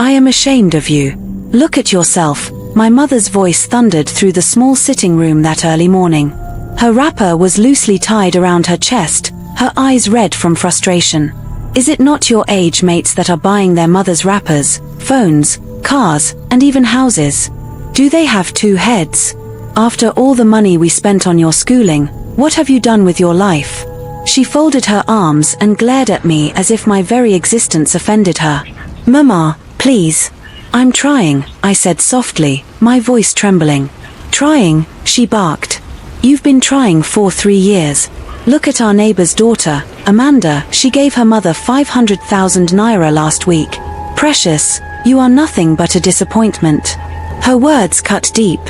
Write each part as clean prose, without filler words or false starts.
I am ashamed of you. Look at yourself. My mother's voice thundered through the small sitting room that early morning. Her wrapper was loosely tied around her chest, her eyes red from frustration. Is it not your age mates that are buying their mothers' wrappers, phones, cars, and even houses? Do they have two heads? After all the money we spent on your schooling, what have you done with your life? She folded her arms and glared at me as if my very existence offended her. Mama, please. I'm trying, I said softly, my voice trembling. Trying, she barked. You've been trying for 3 years. Look at our neighbor's daughter, Amanda. She gave her mother 500,000 naira last week. Precious, you are nothing but a disappointment. Her words cut deep.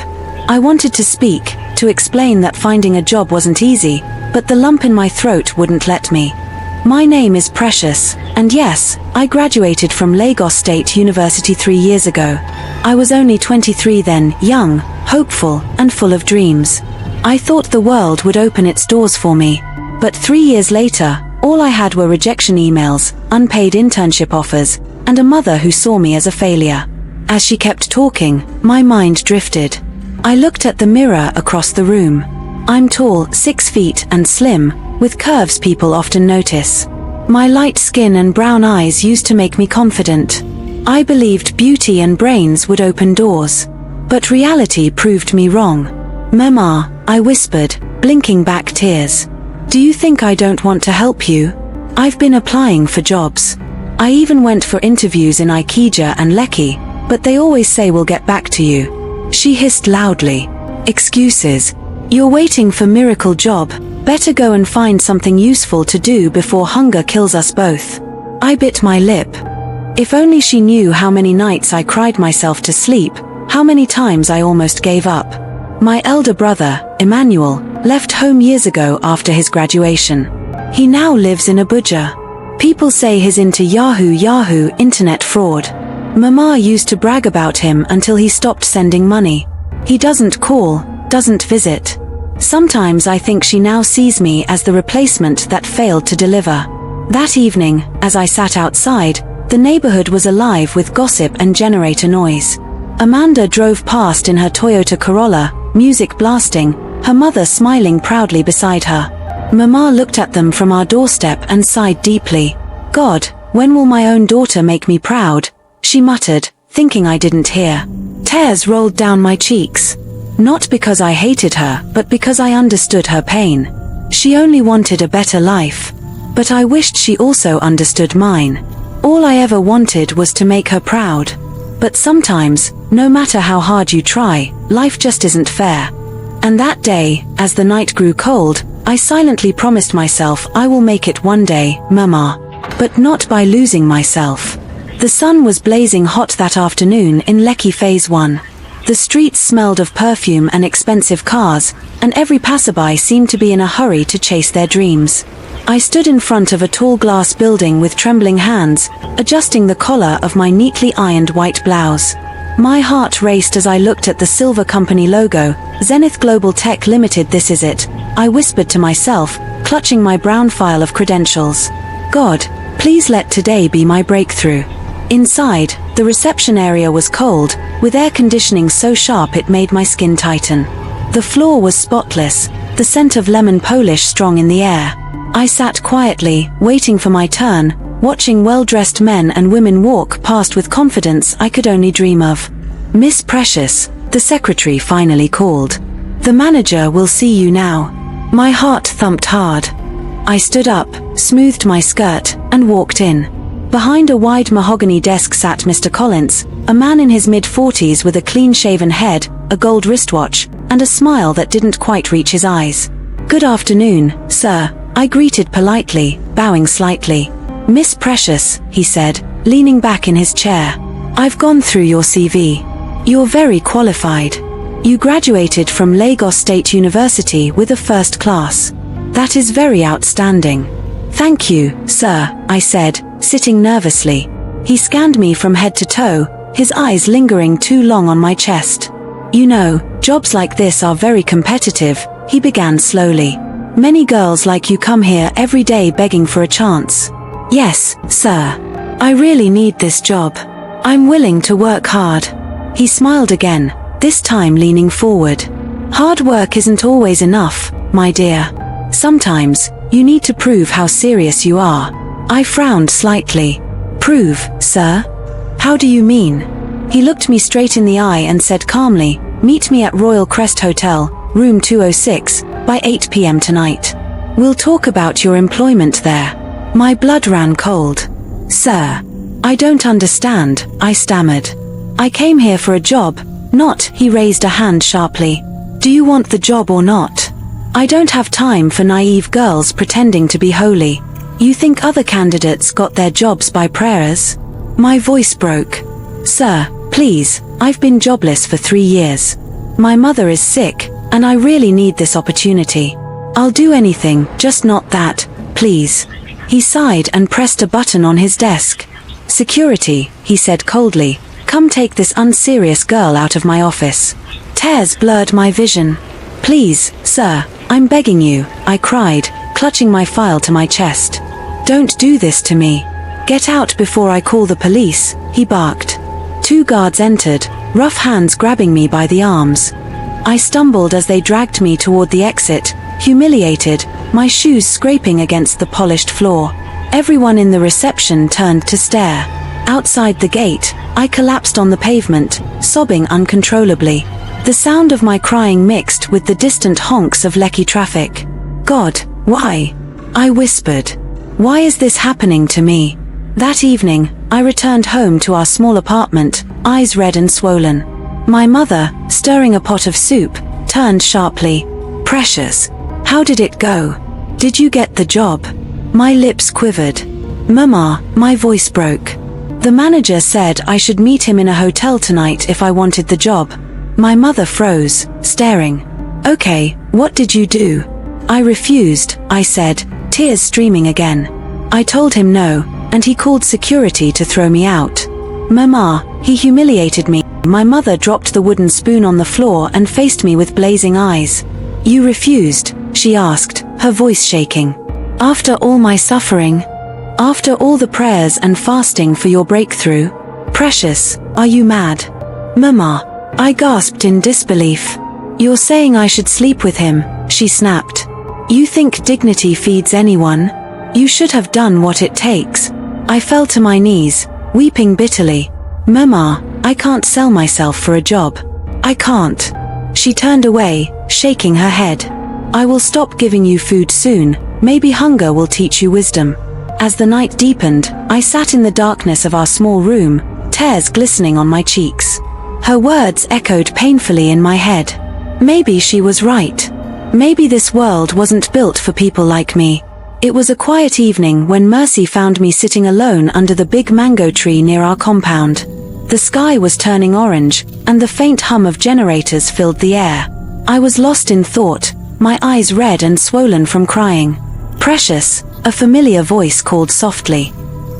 I wanted to speak, to explain that finding a job wasn't easy, but the lump in my throat wouldn't let me. My name is Precious, and yes, I graduated from Lagos State University 3 years ago. I was only 23 then, young, hopeful, and full of dreams. I thought the world would open its doors for me. But 3 years later, all I had were rejection emails, unpaid internship offers, and a mother who saw me as a failure. As she kept talking, my mind drifted. I looked at the mirror across the room. I'm tall, 6 feet, and slim, with curves people often notice. My light skin and brown eyes used to make me confident. I believed beauty and brains would open doors. But reality proved me wrong. Mama, I whispered, blinking back tears. Do you think I don't want to help you? I've been applying for jobs. I even went for interviews in Ikeja and Lekki, but they always say we'll get back to you. She hissed loudly. Excuses. You're waiting for miracle job. Better go and find something useful to do before hunger kills us both. I bit my lip. If only she knew how many nights I cried myself to sleep, how many times I almost gave up. My elder brother, Emmanuel, left home years ago after his graduation. He now lives in Abuja. People say he's into Yahoo internet fraud. Mama used to brag about him until he stopped sending money. He doesn't call, doesn't visit. Sometimes I think she now sees me as the replacement that failed to deliver. That evening, as I sat outside, the neighborhood was alive with gossip and generator noise. Amanda drove past in her Toyota Corolla, music blasting, her mother smiling proudly beside her. Mama looked at them from our doorstep and sighed deeply. God, when will my own daughter make me proud? She muttered, thinking I didn't hear. Tears rolled down my cheeks. Not because I hated her, but because I understood her pain. She only wanted a better life. But I wished she also understood mine. All I ever wanted was to make her proud. But sometimes, no matter how hard you try, life just isn't fair. And that day, as the night grew cold, I silently promised myself I will make it one day, Mama. But not by losing myself. The sun was blazing hot that afternoon in Lekki Phase 1. The streets smelled of perfume and expensive cars, and every passerby seemed to be in a hurry to chase their dreams. I stood in front of a tall glass building with trembling hands, adjusting the collar of my neatly ironed white blouse. My heart raced as I looked at the silver company logo, Zenith Global Tech Limited. This is it, I whispered to myself, clutching my brown file of credentials. God, please let today be my breakthrough. Inside, the reception area was cold, with air conditioning so sharp it made my skin tighten. The floor was spotless, the scent of lemon polish strong in the air. I sat quietly, waiting for my turn, watching well-dressed men and women walk past with confidence I could only dream of. Miss Precious, the secretary finally called. The manager will see you now. My heart thumped hard. I stood up, smoothed my skirt, and walked in. Behind a wide mahogany desk sat Mr. Collins, a man in his mid-40s with a clean-shaven head, a gold wristwatch, and a smile that didn't quite reach his eyes. Good afternoon, sir, I greeted politely, bowing slightly. Miss Precious, he said, leaning back in his chair. I've gone through your CV. You're very qualified. You graduated from Lagos State University with a first class. That is very outstanding. Thank you, sir, I said, sitting nervously. He scanned me from head to toe, his eyes lingering too long on my chest. You know, jobs like this are very competitive, he began slowly. Many girls like you come here every day begging for a chance. Yes, sir. I really need this job. I'm willing to work hard. He smiled again, this time leaning forward. Hard work isn't always enough, my dear. Sometimes, you need to prove how serious you are. I frowned slightly. Prove, sir? How do you mean? He looked me straight in the eye and said calmly, meet me at Royal Crest Hotel, room 206, by 8 p.m. tonight. We'll talk about your employment there. My blood ran cold. Sir, I don't understand, I stammered. I came here for a job, not, he raised a hand sharply. Do you want the job or not? I don't have time for naive girls pretending to be holy. You think other candidates got their jobs by prayers? My voice broke. Sir, please, I've been jobless for 3 years. My mother is sick, and I really need this opportunity. I'll do anything, just not that, please. He sighed and pressed a button on his desk. Security, he said coldly, come take this unserious girl out of my office. Tears blurred my vision. Please, sir, I'm begging you, I cried, clutching my file to my chest. Don't do this to me. Get out before I call the police, he barked. 2 guards entered, rough hands grabbing me by the arms. I stumbled as they dragged me toward the exit, humiliated, my shoes scraping against the polished floor. Everyone in the reception turned to stare. Outside the gate, I collapsed on the pavement, sobbing uncontrollably. The sound of my crying mixed with the distant honks of Lekki traffic. God, why? I whispered. Why is this happening to me? That evening, I returned home to our small apartment, eyes red and swollen. My mother, stirring a pot of soup, turned sharply. Precious, how did it go? Did you get the job? My lips quivered. Mama, my voice broke. The manager said I should meet him in a hotel tonight if I wanted the job. My mother froze, staring. Okay, what did you do? I refused, I said, tears streaming again. I told him no, and he called security to throw me out. Mama, he humiliated me. My mother dropped the wooden spoon on the floor and faced me with blazing eyes. You refused, she asked, her voice shaking. After all my suffering? After all the prayers and fasting for your breakthrough? Precious, are you mad? Mama, I gasped in disbelief. You're saying I should sleep with him, she snapped. You think dignity feeds anyone? You should have done what it takes. I fell to my knees, weeping bitterly. Mama, I can't sell myself for a job. I can't. She turned away, shaking her head. I will stop giving you food soon, maybe hunger will teach you wisdom. As the night deepened, I sat in the darkness of our small room, tears glistening on my cheeks. Her words echoed painfully in my head. Maybe she was right. Maybe this world wasn't built for people like me. It was a quiet evening when Mercy found me sitting alone under the big mango tree near our compound. The sky was turning orange, and the faint hum of generators filled the air. I was lost in thought, my eyes red and swollen from crying. Precious, a familiar voice called softly.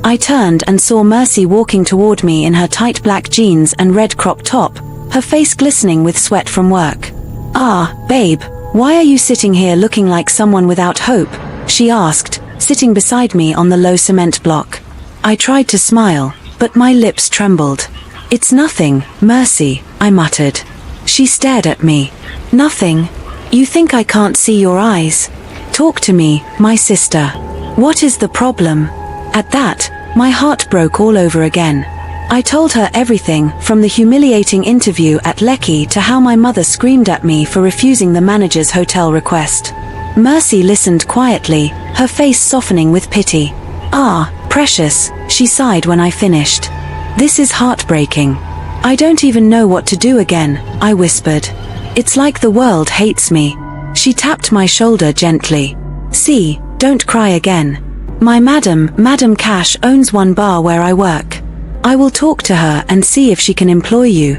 I turned and saw Mercy walking toward me in her tight black jeans and red crop top, her face glistening with sweat from work. Ah, babe, why are you sitting here looking like someone without hope? She asked, sitting beside me on the low cement block. I tried to smile, but my lips trembled. It's nothing, Mercy, I muttered. She stared at me. Nothing? You think I can't see your eyes? Talk to me, my sister. What is the problem? At that, my heart broke all over again. I told her everything, from the humiliating interview at Lekki to how my mother screamed at me for refusing the manager's hotel request. Mercy listened quietly, her face softening with pity. Ah, Precious, she sighed when I finished. This is heartbreaking. I don't even know what to do again, I whispered. It's like the world hates me. She tapped my shoulder gently. See, don't cry again. My Madam Cash owns one bar where I work. I will talk to her and see if she can employ you.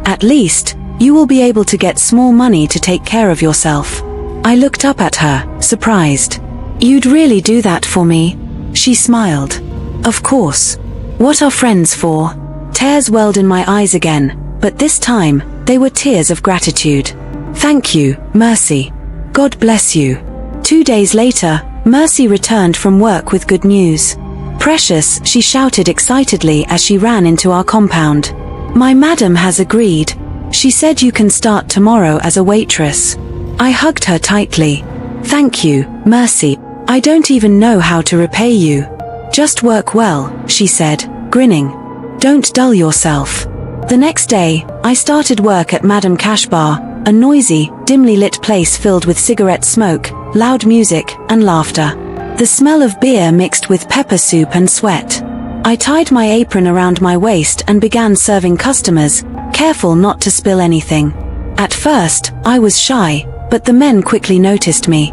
At least, you will be able to get small money to take care of yourself. I looked up at her, surprised. You'd really do that for me? She smiled. Of course. What are friends for? Tears welled in my eyes again, but this time, they were tears of gratitude. Thank you, Mercy. God bless you. 2 days later, Mercy returned from work with good news. Precious, she shouted excitedly as she ran into our compound. My madam has agreed. She said you can start tomorrow as a waitress. I hugged her tightly. Thank you, Mercy. I don't even know how to repay you. Just work well, she said, grinning. Don't dull yourself. The next day, I started work at Madam Cash Bar, a noisy, dimly lit place filled with cigarette smoke, loud music, and laughter. The smell of beer mixed with pepper soup and sweat. I tied my apron around my waist and began serving customers, careful not to spill anything. At first, I was shy, but the men quickly noticed me.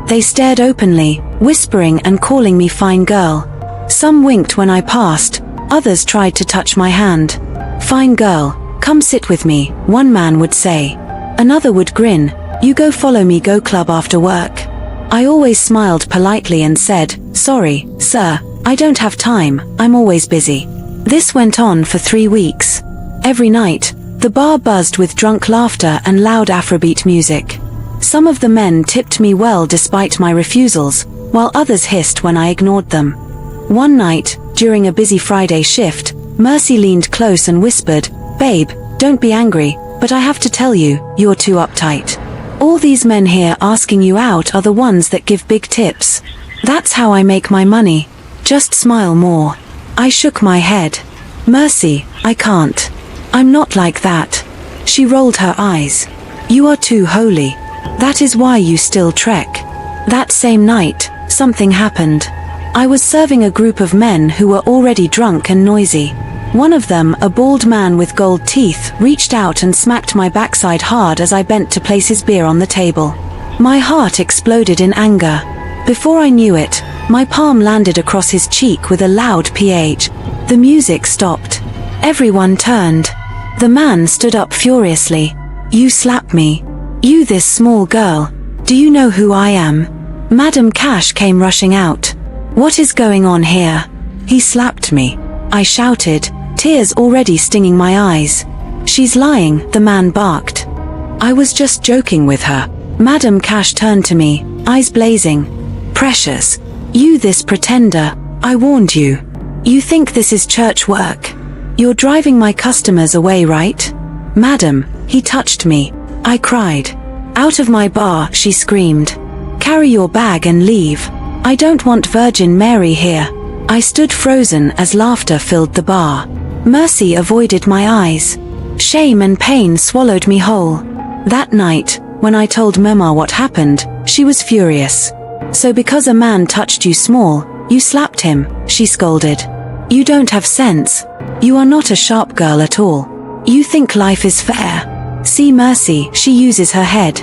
They stared openly, whispering and calling me fine girl. Some winked when I passed, others tried to touch my hand. Fine girl, come sit with me, one man would say. Another would grin, you go follow me go club after work. I always smiled politely and said, sorry, sir, I don't have time, I'm always busy. This went on for 3 weeks. Every night, the bar buzzed with drunk laughter and loud Afrobeat music. Some of the men tipped me well despite my refusals, while others hissed when I ignored them. One night, during a busy Friday shift, Mercy leaned close and whispered, babe, don't be angry, but I have to tell you, you're too uptight. All these men here asking you out are the ones that give big tips. That's how I make my money. Just smile more. I shook my head. Mercy, I can't. I'm not like that. She rolled her eyes. You are too holy. That is why you still trek. That same night, something happened. I was serving a group of men who were already drunk and noisy. One of them, a bald man with gold teeth, reached out and smacked my backside hard as I bent to place his beer on the table. My heart exploded in anger. Before I knew it, my palm landed across his cheek with a loud ph. The music stopped. Everyone turned. The man stood up furiously. You slapped me. You, this small girl. Do you know who I am? Madam Cash came rushing out. What is going on here? He slapped me. I shouted, tears already stinging my eyes. She's lying, the man barked. I was just joking with her. Madam Cash turned to me, eyes blazing. Precious. You, this pretender. I warned you. You think this is church work? You're driving my customers away, right? Madam, he touched me. I cried. Out of my bar, she screamed. Carry your bag and leave. I don't want Virgin Mary here. I stood frozen as laughter filled the bar. Mercy avoided my eyes. Shame and pain swallowed me whole. That night, when I told Mama what happened, she was furious. So because a man touched you small, you slapped him, she scolded. You don't have sense. You are not a sharp girl at all. You think life is fair. See Mercy, she uses her head.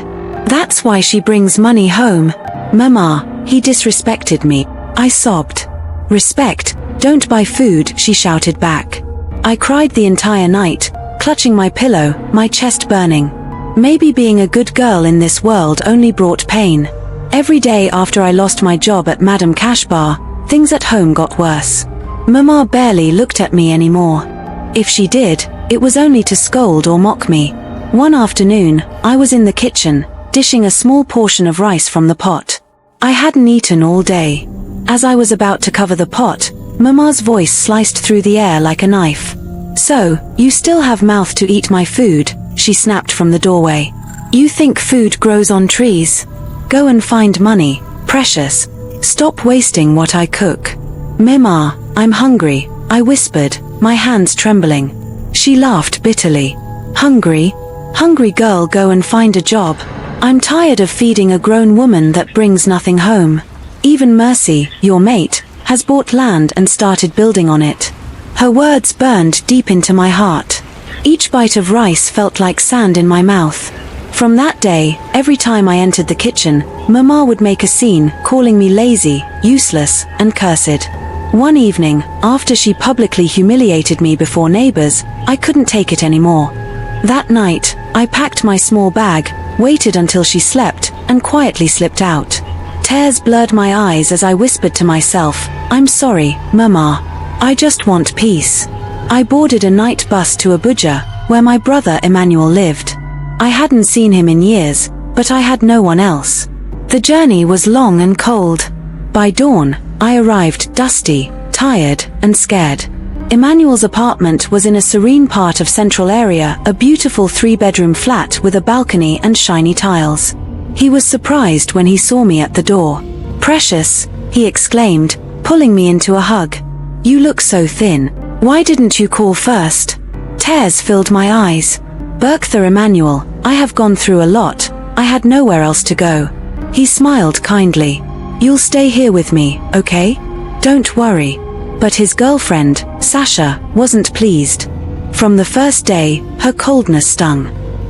That's why she brings money home. Mama, he disrespected me. I sobbed. Respect, don't buy food, she shouted back. I cried the entire night, clutching my pillow, my chest burning. Maybe being a good girl in this world only brought pain. Every day after I lost my job at Madam Cash Bar, things at home got worse. Mama barely looked at me anymore. If she did, it was only to scold or mock me. One afternoon, I was in the kitchen, dishing a small portion of rice from the pot. I hadn't eaten all day. As I was about to cover the pot, Mama's voice sliced through the air like a knife. So, you still have mouth to eat my food, she snapped from the doorway. You think food grows on trees? Go and find money, Precious. Stop wasting what I cook. Mama, I'm hungry, I whispered, my hands trembling. She laughed bitterly. Hungry? Hungry girl, go and find a job. I'm tired of feeding a grown woman that brings nothing home. Even Mercy, your mate, has bought land and started building on it. Her words burned deep into my heart. Each bite of rice felt like sand in my mouth. From that day, every time I entered the kitchen, Mama would make a scene, calling me lazy, useless, and cursed. One evening, after she publicly humiliated me before neighbors, I couldn't take it anymore. That night, I packed my small bag, waited until she slept, and quietly slipped out. Tears blurred my eyes as I whispered to myself, I'm sorry, Mama. I just want peace. I boarded a night bus to Abuja, where my brother Emmanuel lived. I hadn't seen him in years, but I had no one else. The journey was long and cold. By dawn, I arrived dusty, tired and scared. Emmanuel's apartment was in a serene part of central area, a beautiful 3-bedroom flat with a balcony and shiny tiles. He was surprised when he saw me at the door. "Precious," he exclaimed, pulling me into a hug. "You look so thin. Why didn't you call first?" Tears filled my eyes. "Berktha Emmanuel, I have gone through a lot. I had nowhere else to go." He smiled kindly. "You'll stay here with me, okay? Don't worry." But his girlfriend, Sasha, wasn't pleased. From the first day, her coldness stung.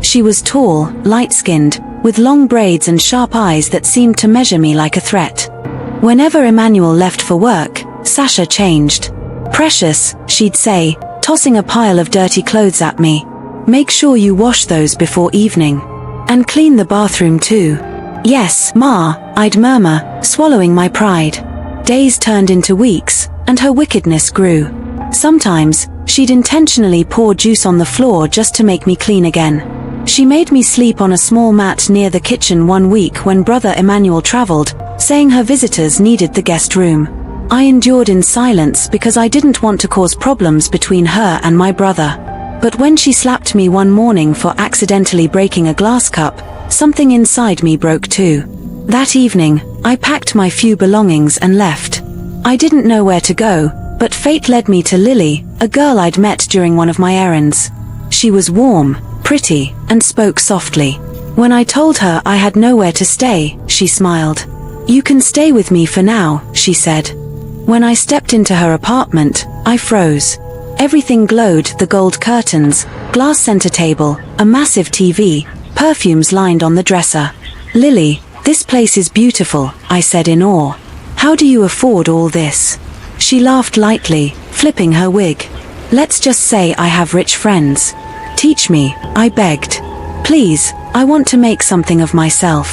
She was tall, light-skinned, with long braids and sharp eyes that seemed to measure me like a threat. Whenever Emmanuel left for work, Sasha changed. "Precious," she'd say, tossing a pile of dirty clothes at me. "Make sure you wash those before evening. And clean the bathroom too." "Yes, Ma," I'd murmur, swallowing my pride. Days turned into weeks, and her wickedness grew. Sometimes, she'd intentionally pour juice on the floor just to make me clean again. She made me sleep on a small mat near the kitchen one week when Brother Emmanuel traveled, saying her visitors needed the guest room. I endured in silence because I didn't want to cause problems between her and my brother. But when she slapped me one morning for accidentally breaking a glass cup, something inside me broke too. That evening, I packed my few belongings and left. I didn't know where to go, but fate led me to Lily, a girl I'd met during one of my errands. She was warm, pretty, and spoke softly. When I told her I had nowhere to stay, she smiled. "You can stay with me for now," she said. When I stepped into her apartment, I froze. Everything glowed: the gold curtains, glass center table, a massive TV, perfumes lined on the dresser. "Lily, this place is beautiful," I said in awe. "How do you afford all this?" She laughed lightly, flipping her wig. "Let's just say I have rich friends." "Teach me," I begged. "Please, I want to make something of myself."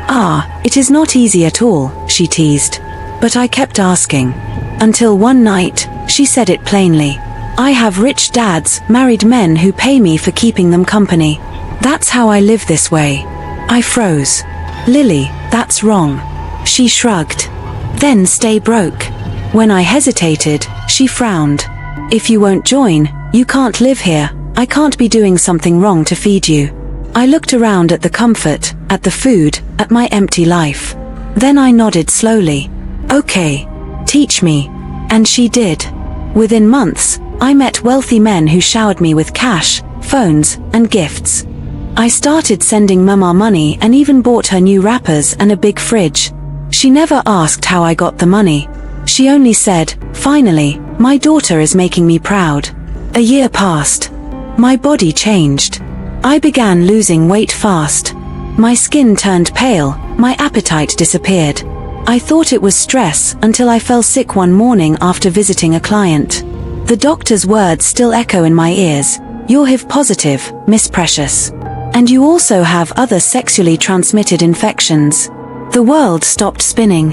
"Ah, it is not easy at all," she teased. But I kept asking. Until one night, she said it plainly. "I have rich dads, married men who pay me for keeping them company. That's how I live this way." I froze. "Lily, that's wrong." She shrugged. "Then stay broke." When I hesitated, she frowned. "If you won't join, you can't live here. I can't be doing something wrong to feed you." I looked around at the comfort, at the food, at my empty life. Then I nodded slowly. "Okay, teach me." And she did. Within months, I met wealthy men who showered me with cash, phones, and gifts. I started sending Mama money and even bought her new wrappers and a big fridge. She never asked how I got the money. She only said, "Finally, my daughter is making me proud." A year passed. My body changed. I began losing weight fast. My skin turned pale, my appetite disappeared. I thought it was stress until I fell sick one morning after visiting a client. The doctor's words still echo in my ears. "You're HIV positive, Miss Precious. And you also have other sexually transmitted infections." The world stopped spinning.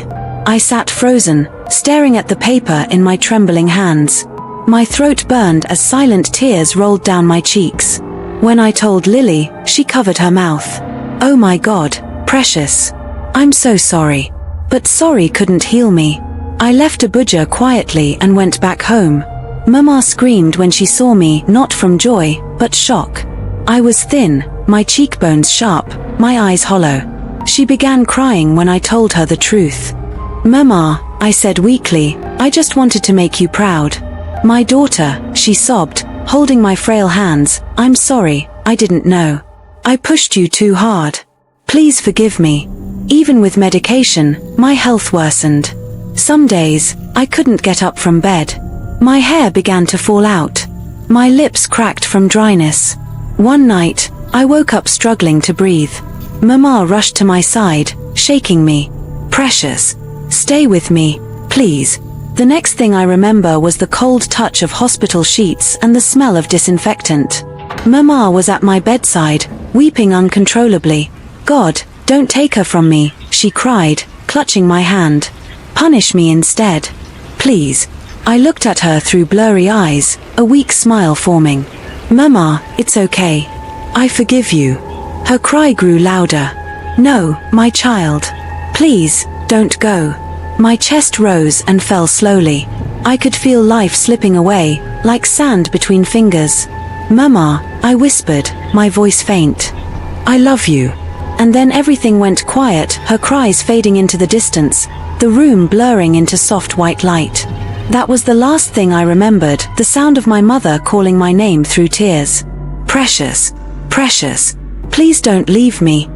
I sat frozen, staring at the paper in my trembling hands. My throat burned as silent tears rolled down my cheeks. When I told Lily, she covered her mouth. "Oh my God, Precious. I'm so sorry." But sorry couldn't heal me. I left Abuja quietly and went back home. Mama screamed when she saw me, not from joy, but shock. I was thin, my cheekbones sharp, my eyes hollow. She began crying when I told her the truth. "Mama," I said weakly, "I just wanted to make you proud." "My daughter," she sobbed, holding my frail hands, "I'm sorry, I didn't know. I pushed you too hard. Please forgive me." Even with medication, my health worsened. Some days, I couldn't get up from bed. My hair began to fall out. My lips cracked from dryness. One night, I woke up struggling to breathe. Mama rushed to my side, shaking me. "Precious, stay with me, please." The next thing I remember was the cold touch of hospital sheets and the smell of disinfectant. Mama was at my bedside, weeping uncontrollably. "God, don't take her from me," she cried, clutching my hand. "Punish me instead. Please." I looked at her through blurry eyes, a weak smile forming. "Mama, it's okay. I forgive you." Her cry grew louder. "No, my child. Please, don't go." My chest rose and fell slowly. I could feel life slipping away, like sand between fingers. "Mama," I whispered, my voice faint. "I love you." And then everything went quiet, her cries fading into the distance, the room blurring into soft white light. That was the last thing I remembered, the sound of my mother calling my name through tears. "Precious, precious, please don't leave me.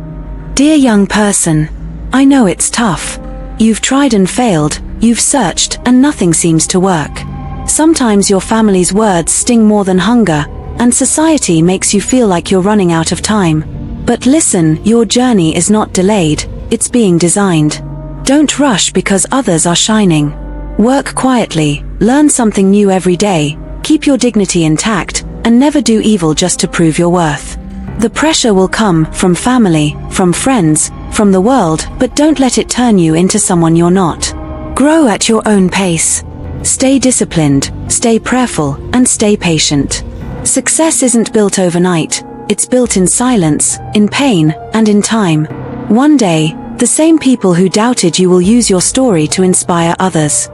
Dear young person, I know it's tough. You've tried and failed, you've searched, and nothing seems to work. Sometimes your family's words sting more than hunger, and society makes you feel like you're running out of time. But listen, your journey is not delayed, it's being designed. Don't rush because others are shining. Work quietly, learn something new every day, keep your dignity intact, and never do evil just to prove your worth. The pressure will come from family, from friends, from the world, but don't let it turn you into someone you're not. Grow at your own pace. Stay disciplined, stay prayerful, and stay patient. Success isn't built overnight, it's built in silence, in pain, and in time. One day, the same people who doubted you will use your story to inspire others.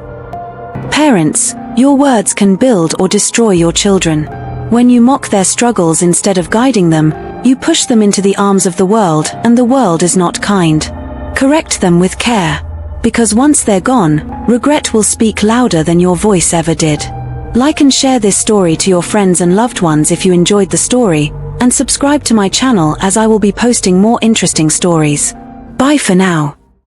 Parents, your words can build or destroy your children. When you mock their struggles instead of guiding them, you push them into the arms of the world, and the world is not kind. Correct them with care. Because once they're gone, regret will speak louder than your voice ever did. Like and share this story to your friends and loved ones if you enjoyed the story, and subscribe to my channel as I will be posting more interesting stories. Bye for now.